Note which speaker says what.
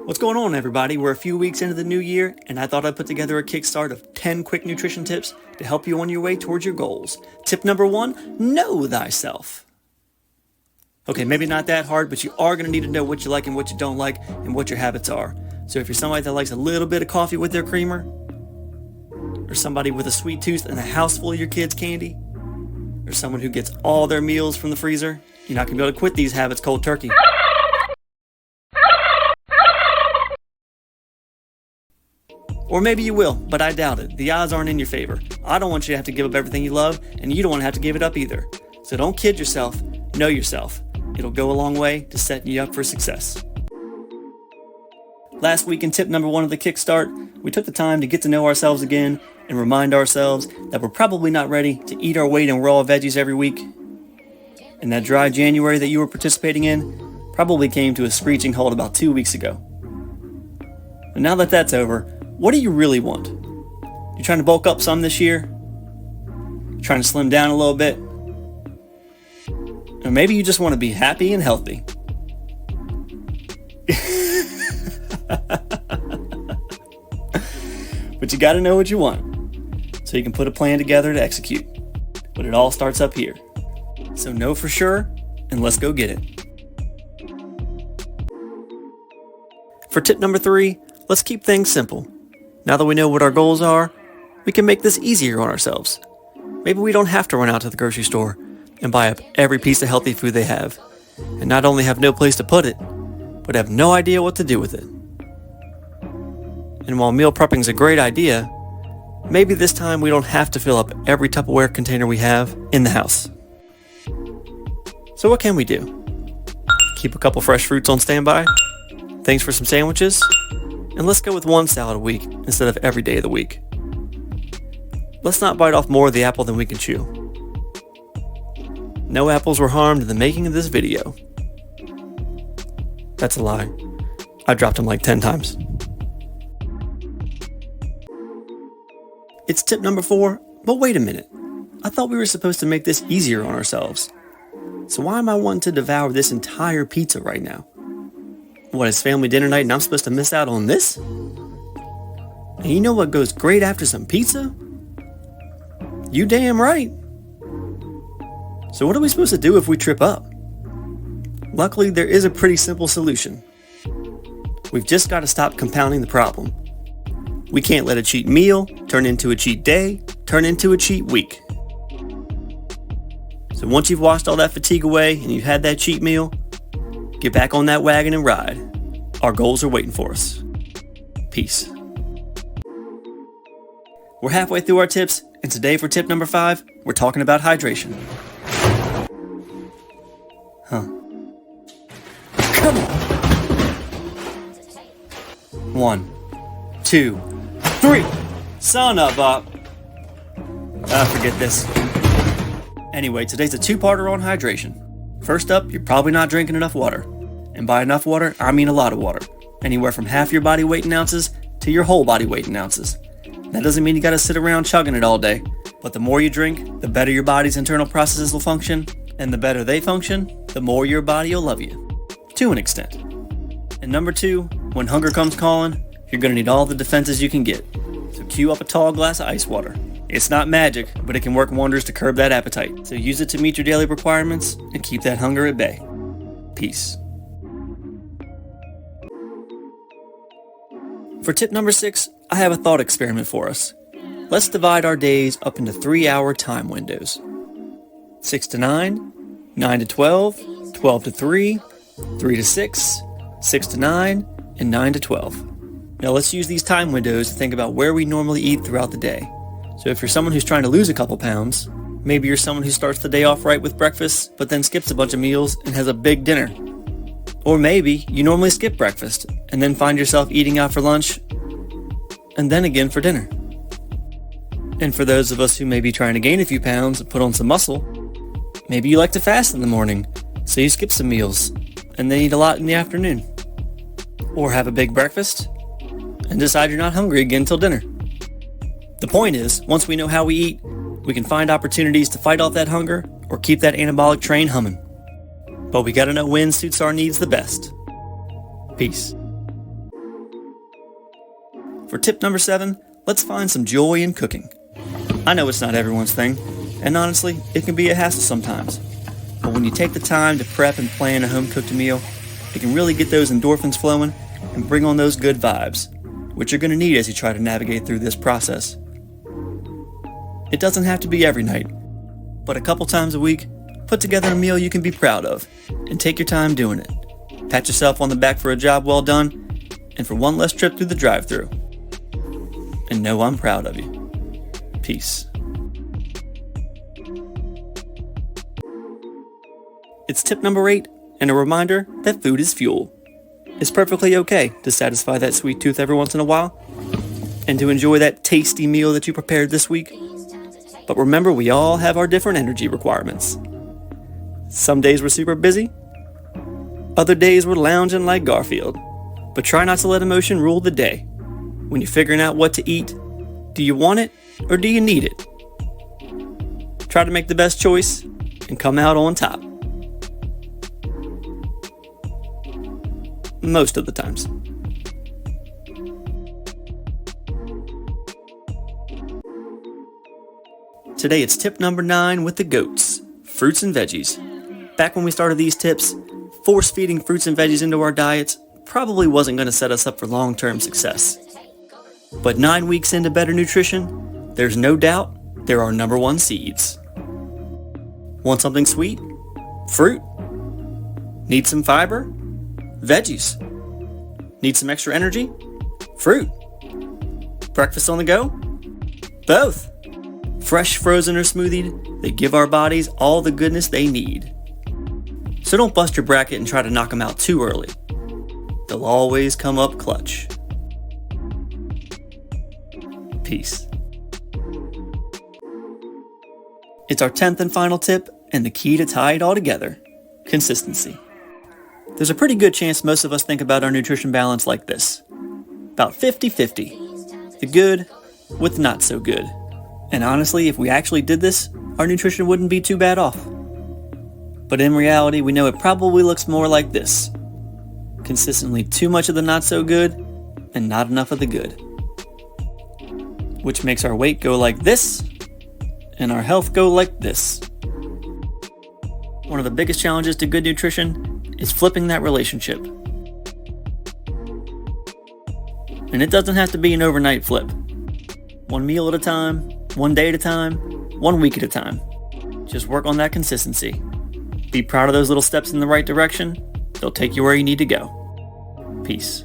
Speaker 1: What's going on, everybody? We're a few weeks into the new year, and I thought I'd put together a Kickstart of 10 quick nutrition tips to help you on your way towards your goals. Tip number 1, know thyself. Okay, maybe not that hard, but you are going to need to know what you like and what you don't like and what your habits are. So if you're somebody that likes a little bit of coffee with their creamer, or somebody with a sweet tooth and a house full of your kids' candy, or someone who gets all their meals from the freezer, you're not going to be able to quit these habits cold turkey. Or maybe you will, but I doubt it. The odds aren't in your favor. I don't want you to have to give up everything you love, and you don't want to have to give it up either. So don't kid yourself, know yourself. It'll go a long way to setting you up for success. Last week in tip number 1 of the Kickstart, we took the time to get to know ourselves again and remind ourselves that we're probably not ready to eat our weight in raw veggies every week. And that dry January that you were participating in probably came to a screeching halt about 2 weeks ago. And now that that's over, what do you really want? You trying to bulk up some this year? Trying to slim down a little bit? Or maybe you just want to be happy and healthy. But you got to know what you want, so you can put a plan together to execute. But it all starts up here. So know for sure, and let's go get it. For tip number 3, let's keep things simple. Now that we know what our goals are, we can make this easier on ourselves. Maybe we don't have to run out to the grocery store and buy up every piece of healthy food they have, and not only have no place to put it, but have no idea what to do with it. And while meal prepping is a great idea, maybe this time we don't have to fill up every Tupperware container we have in the house. So what can we do? Keep a couple fresh fruits on standby, things for some sandwiches, and let's go with one salad a week instead of every day of the week. Let's not bite off more of the apple than we can chew. No apples were harmed in the making of this video. That's a lie. I dropped them like 10 times. It's tip number 4, but wait a minute. I thought we were supposed to make this easier on ourselves. So why am I wanting to devour this entire pizza right now? What, it's family dinner night and I'm supposed to miss out on this? And you know what goes great after some pizza? You damn right. So what are we supposed to do if we trip up? Luckily, there is a pretty simple solution. We've just got to stop compounding the problem. We can't let a cheat meal turn into a cheat day, turn into a cheat week. So once you've washed all that fatigue away and you've had that cheat meal, get back on that wagon and ride. Our goals are waiting for us. Peace. We're halfway through our tips, and today for tip number 5, we're talking about hydration. Come on. 1, 2, 3. Son of a... forget this. Anyway, today's a 2-parter on hydration. First up, you're probably not drinking enough water. And by enough water, I mean a lot of water. Anywhere from half your body weight in ounces to your whole body weight in ounces. That doesn't mean you gotta sit around chugging it all day. But the more you drink, the better your body's internal processes will function. And the better they function, the more your body will love you. To an extent. And number 2, when hunger comes calling, you're gonna need all the defenses you can get. So cue up a tall glass of ice water. It's not magic, but it can work wonders to curb that appetite. So use it to meet your daily requirements and keep that hunger at bay. Peace. For tip number 6, I have a thought experiment for us. Let's divide our days up into 3-hour time windows. 6 to 9, 9 to 12, 12 to 3, 3 to 6, 6 to 9, and 9 to 12. Now let's use these time windows to think about where we normally eat throughout the day. So if you're someone who's trying to lose a couple pounds, maybe you're someone who starts the day off right with breakfast, but then skips a bunch of meals and has a big dinner. Or maybe you normally skip breakfast and then find yourself eating out for lunch and then again for dinner. And for those of us who may be trying to gain a few pounds and put on some muscle, maybe you like to fast in the morning, so you skip some meals and then eat a lot in the afternoon. Or have a big breakfast and decide you're not hungry again till dinner. The point is, once we know how we eat, we can find opportunities to fight off that hunger or keep that anabolic train humming. But we gotta know when suits our needs the best. Peace. For tip number 7, let's find some joy in cooking. I know it's not everyone's thing, and honestly, it can be a hassle sometimes. But when you take the time to prep and plan a home-cooked meal, it can really get those endorphins flowing and bring on those good vibes, which you're going to need as you try to navigate through this process. It doesn't have to be every night, but a couple times a week, put together a meal you can be proud of, and take your time doing it. Pat yourself on the back for a job well done, and for one less trip through the drive-thru. And know I'm proud of you. Peace. It's tip number 8, and a reminder that food is fuel. It's perfectly okay to satisfy that sweet tooth every once in a while, and to enjoy that tasty meal that you prepared this week. But remember, we all have our different energy requirements. Some days we're super busy. Other days we're lounging like Garfield. But try not to let emotion rule the day. When you're figuring out what to eat, do you want it or do you need it? Try to make the best choice and come out on top. Most of the times. Today it's tip number 9 with the goats, fruits and veggies. Back when we started these tips, force-feeding fruits and veggies into our diets probably wasn't going to set us up for long-term success. But 9 weeks into better nutrition, there's no doubt they're our number 1 seeds. Want something sweet? Fruit. Need some fiber? Veggies. Need some extra energy? Fruit. Breakfast on the go? Both. Fresh, frozen, or smoothied, they give our bodies all the goodness they need. So don't bust your bracket and try to knock them out too early. They'll always come up clutch. Peace. It's our 10th and final tip, and the key to tie it all together: consistency. There's a pretty good chance most of us think about our nutrition balance like this. About 50-50. The good with the not so good. And honestly, if we actually did this, our nutrition wouldn't be too bad off. But in reality, we know it probably looks more like this. Consistently too much of the not so good, and not enough of the good. Which makes our weight go like this, and our health go like this. One of the biggest challenges to good nutrition is flipping that relationship. And it doesn't have to be an overnight flip. One meal at a time, one day at a time, 1 week at a time. Just work on that consistency. Be proud of those little steps in the right direction. They'll take you where you need to go. Peace.